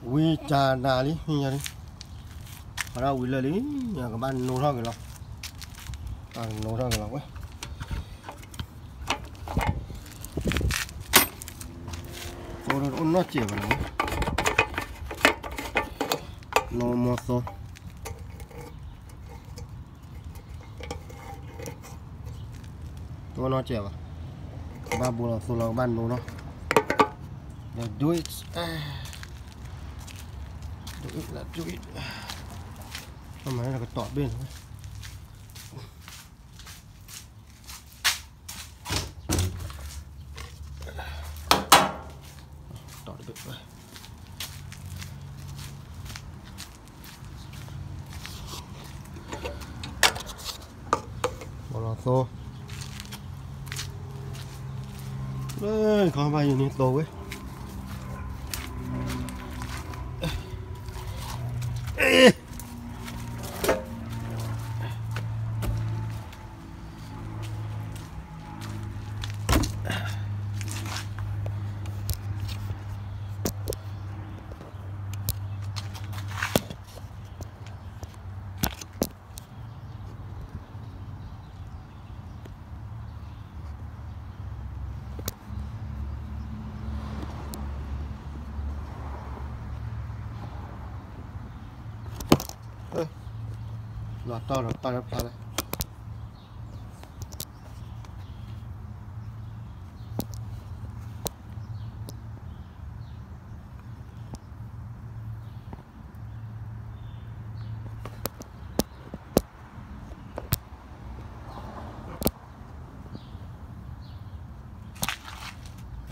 Ui trà đà đi nhà đi ở đâu ui đi nhà các bạn nấu thôi cái lo nấu thôi cái lo quá nó chỉ vào nó mò xô nó chỉ vào ba bùa là xô là ban nấu nó do it do it không phải là cái tọt bên thôi tọt bên thôi bỏ lò xô đây có bao nhiêu tô ấy lọt to rồi to lắm đây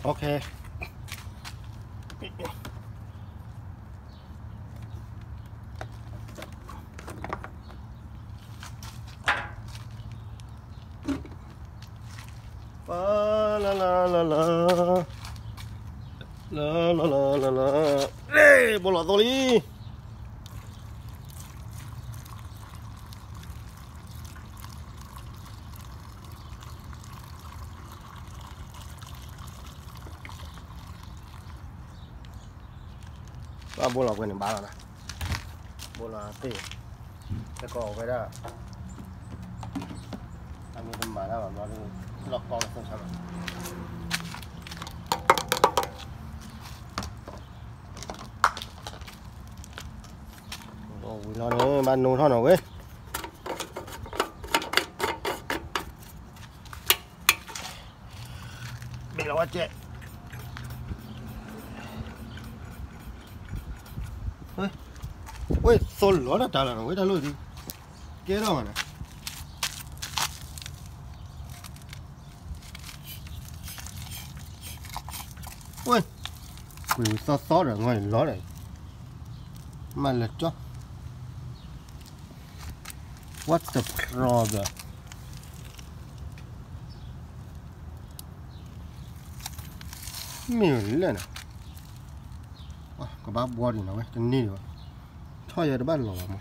ok la la la la la la la la la ê bỏ lọt tôi đi ba bỏ lọt cái này ba rồi nè bỏ lọt tí cái cò cái đó anh như mà đó nó lọt con không sao rồi nó nữa ban nôn thôi nào ấy bị nó chết ôi xôn lửa nó trả lại rồi ta lui đi kia đâu mà nè ôi quỷ xót ở ngoài ló này mà lật cho what the problem miếng lên nè có bác bua đi nào ấy chân đi rồi thôi giờ nó bắt lò mà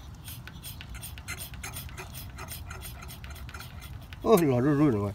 ôi lò rui rồi